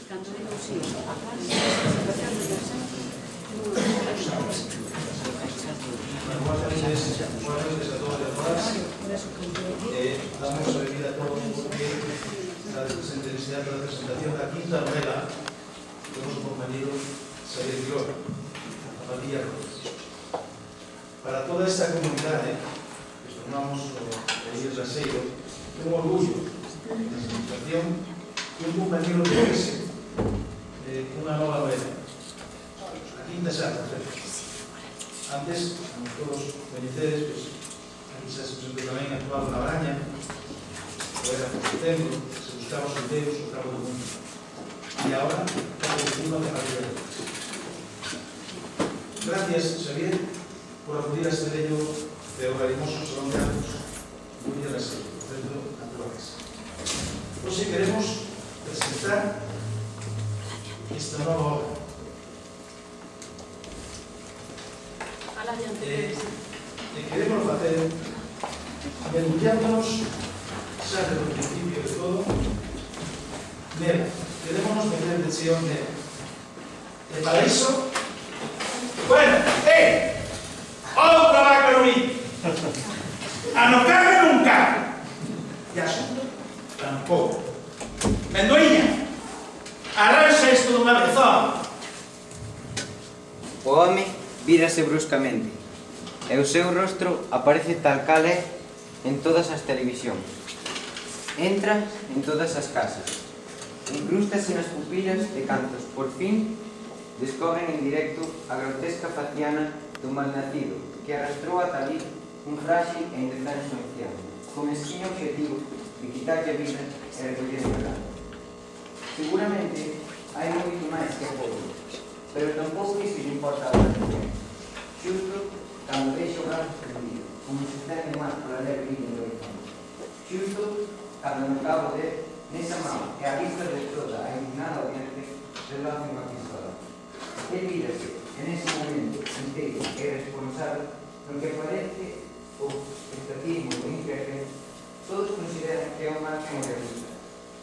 Cando digo sí, a parte de situación de emerxencia, Buenas noches a todos y a todas. Damos la bienvenida a todos porque la necesidad de la presentación de la quinta novela de nuestro compañero Xavier Quirós, La Patilla Rodríguez. Para toda esta comunidad que formamos o Illes Laseiro, é un orgullo na satisfacción que un compañero tuviese unha nova novela. A quinta xa, perfecto. Antes, como todos coñecedes, pues, aquí xa se presentou tamén actuado na Braña, o era por setembro, se buscaba os solteiros o cabo do mundo. E agora, cabo do mundo a Carrera. Gracias, Xavier, por acudir a este bello e organimoso salón de actos muy de Laseiro, por centro da tua casa. Hoxe queremos presentar esta nova obra. Queremos facer mergulhándonos xa desde o principio de todo nela, queremos meter de cheo nela e para iso bueno, outra vaca no nido a no carne nunca e asunto tampouco Mendoinha, arranxa isto dunha vez, ó. O home vírase bruscamente e o seu rostro aparece tal cal é en todas as televisións. Entra en todas as casas. Incrústase nas pupilas de cantos, por fin, descobren en directo a grotesca faciana do malnacido que arrastrou ata ali un frágil e indefenso anciano, con esquiño objetivo de quitarlle a vida e recoller o regalo. Seguramente hai moito máis que apoio, pero tampouco iso lle importa a atención. Xusto cando deixa o brazo perdido, como se estende máis pola leve liña do horizonte. Xusto cando no cabo de nesa mão e a vista de toda a indignada audiencia reloce unha pistola. El vírase en ese momento inteiro e responsable no que aparece o estatismo do increpe. Todos consideran que é un máximo realista.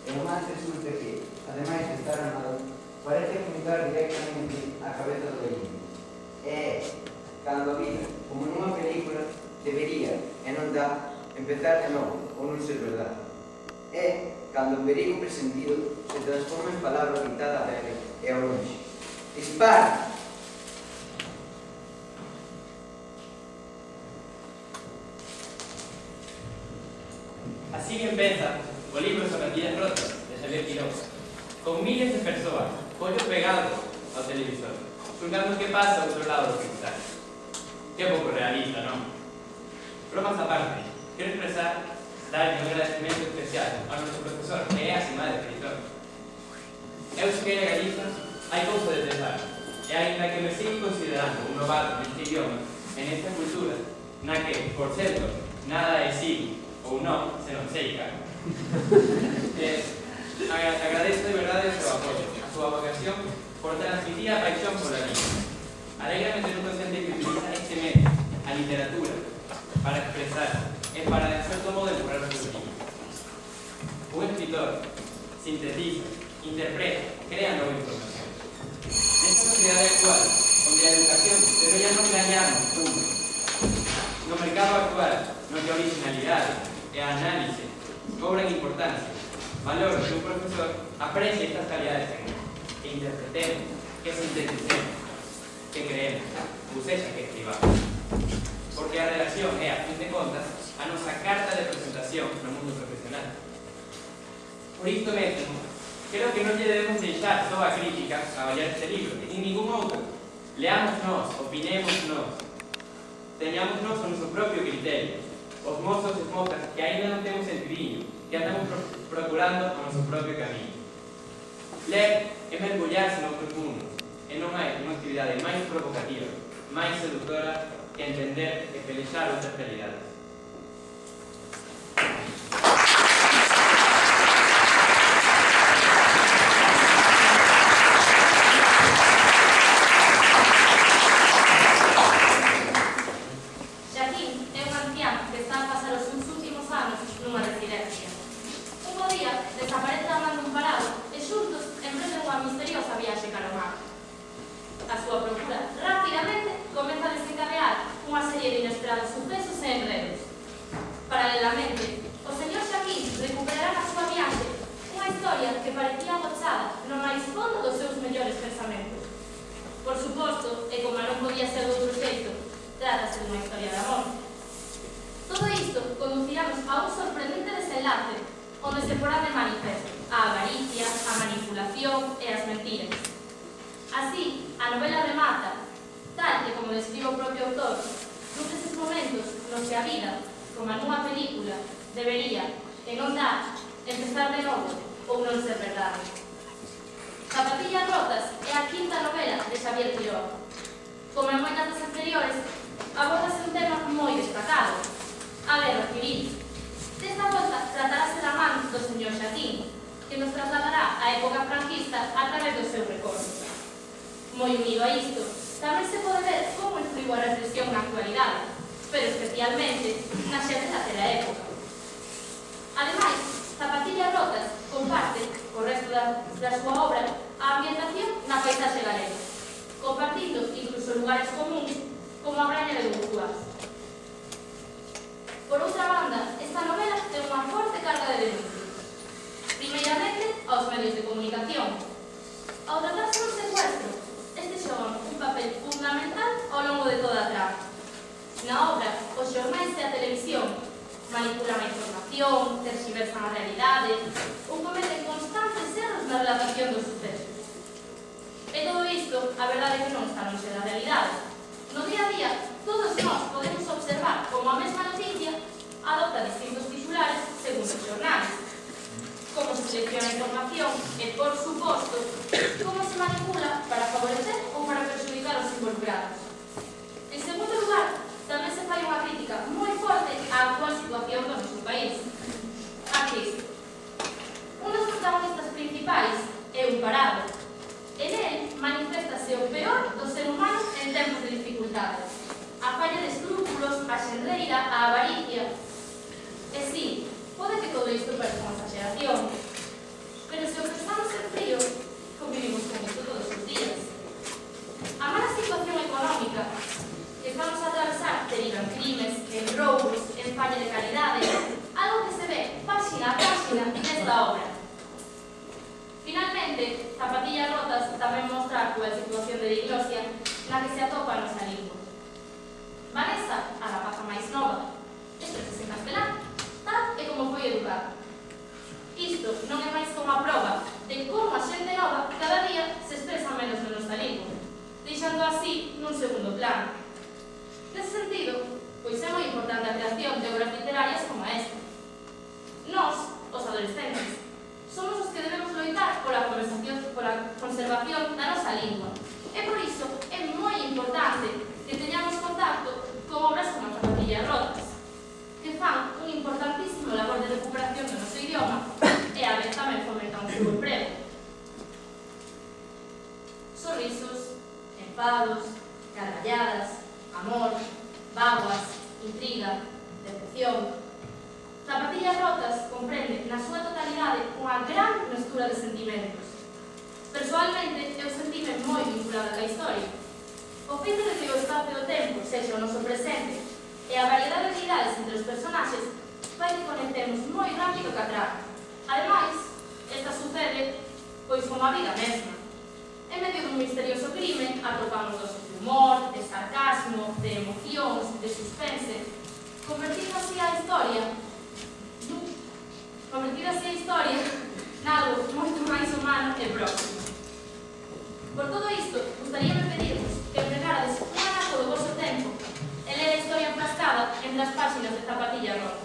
E o máis resulta que, ademais de estar armado, parece apuntar directamente á cabeza do velhinho. E cando a vida, como nunha película, debería, e non dá, empezar de novo, ou non ser verdade. É cando o perigo presentido se transforma en palabra gritada a breve e ao longe. Dispara! Así empieza o libro sobre Patilla Rotas de Xavier Quirós, con miles de persoas, ollo pegado ao televisor, xulgando que pasa ao outro lado do cristal. Que pouco realista, non? Bromas aparte, quero expresar darlle un agradecimento especial ao noso profesor, que é a Semana de Escritor. Eu cheguei a Galiza hai cousa de 3 anos, e ainda que me sigo considerando un novato neste idioma e nesta cultura, na que, por certo, nada é sí ou non, se non sei, cara. Agradezo de verdade o seu apoio, a súa vocación por transmitir a paixón pola lingua. Alegrame ter un docente que utiliza este medio, a literatura, para expresar e para, de certo modo, empurrar o seu libro. Un escritor sintetiza, interpreta, crea nova información. Nesta sociedade actual, onde a educación debería non gañarnos punto, no mercado actual, no que a originalidade e a análise cobran importancia, valoro que un profesor aprecie estas calidades técnicas, que interpretemos, que sinteticemos, que creemos, ou sexa, que escribamos. Porque a relación é, a fin de contas, a nosa carta de presentación no mundo profesional. Por isto mesmo, creo que non lle debemos deixar só a crítica a avaliar este libro, e ningún outro. Leamos nós, opinemos nós, teñamos nós o noso propio criterio, os mozos e mozas que ainda non temos sentidiño, que andamos procurando o noso propio camiño. Ler é mergullarse noutros mundos, e non hai unha actividade máis provocativa, máis seductora que entender e pelexar outras realidades. Xaquín é un ancián que está a pasar os seus últimos anos nunha residencia. Un bo día desaparece a man dun parado e xuntos emprenden unha suposto, e como non podía ser de outro xeito, trátase dunha historia de amor. Todo isto conduciramos a un sorprendente desenlace onde se porá de manifesto a avaricia, a manipulación e as mentiras. Así, a novela remata, tal que como describe o propio autor, nun deses momentos nos que a vida, como nunha película, debería, e non dá, empezar de novo ou non ser verdade. Zapatillas rotas é a quinta novela de Xavier Quiroga. Como en moitas das anteriores, abordase un tema moi destacado, a guerra civil. Desta volta tratarase da man do señor Xatín, que nos trasladará á época franquista a través do seu recordo. Moi unido a isto, tamén se pode ver como influiu a reflexión na actualidade, pero especialmente na xente daquela época. Ademais, Zapatillas rotas comparte, co resto da súa obra, a ambientación na paisaxe galega, compartindo incluso lugares comuns como a Braña de Bucuás. Por outra banda, esta novela ten unha forte carga de denuncia. Primeiramente, aos medios de comunicación. Ao tratarse dun secuestro, este xogan un papel fundamental ao longo de toda a trama. Na obra, os xornais e a televisión manipulan a información, terxiversan a realidade ou cometen constantes erros na relatación dos sucesos. E todo isto, a verdade é que non está lonxe da realidade. No día a día, todos nós podemos observar como a mesma noticia adopta distintos titulares según os xornais, como se selecciona a información e, por suposto, como se manipula para favorecer ou para perxudicar os involucrados. En segundo lugar, tamén se fai unha crítica moi forte á actual situación do noso país. A crise. Un dos protagonistas principais é un parado. En él manifestase o peor do ser humano en tempos de dificultades. A falla de escrúpulos, a xenreira, a avaricia. E sí, pode que todo isto parece unha exageración, pero se o pensamos en frío, convivimos con isto todos os días. A mala situación económica que estamos a atravesar deriva en crimes, en roubos, en falla de calidade, algo que se ve páxina a páxina nesta obra. Finalmente, Zapatillas rotas tamén mostra a actual situación de diglosia na que se atopa a nosa lingua. Vanessa, a rapaza máis nova, expresase en castelán, tal e como foi educada. Isto non é máis como a proba de como a xente nova cada día se expresa menos na nosa lingua, deixando así nun segundo plano. Nese sentido, pois é moi importante a creación de obras literarias como esta. Nós, os adolescentes, somos os que debemos loitar pola conservación da nosa lingua. E por iso é moi importante que teñamos contacto con obras como Zapatillas rotas, que fan un importantísimo labor de recuperación do noso idioma e a vez tamén fomentan o seu emprego. Sorrisos, enfados, gargalladas, amor, vaguas, intriga, decepción. Zapatillas rotas comprende na súa totalidade unha gran mestura de sentimentos. Persoalmente, eu sentime moi vinculada ca historia. O feito de que o espacio do tempo sexa o noso presente e a variedade de idades entre os personaxes fai que conectemos moi rápido ca trama. Ademais, esta sucede pois como a vida mesma. En medio dun misterioso crime atopamos dosos de humor, de sarcasmo, de emocións, de suspense, convertindo así a historia nalgo moito máis humano e próximo. Por todo isto, gustaríame pedirvos que empregárades un anaco do vosso tempo e ler a historia enfrascada entre as páxinas de Zapatillas rotas.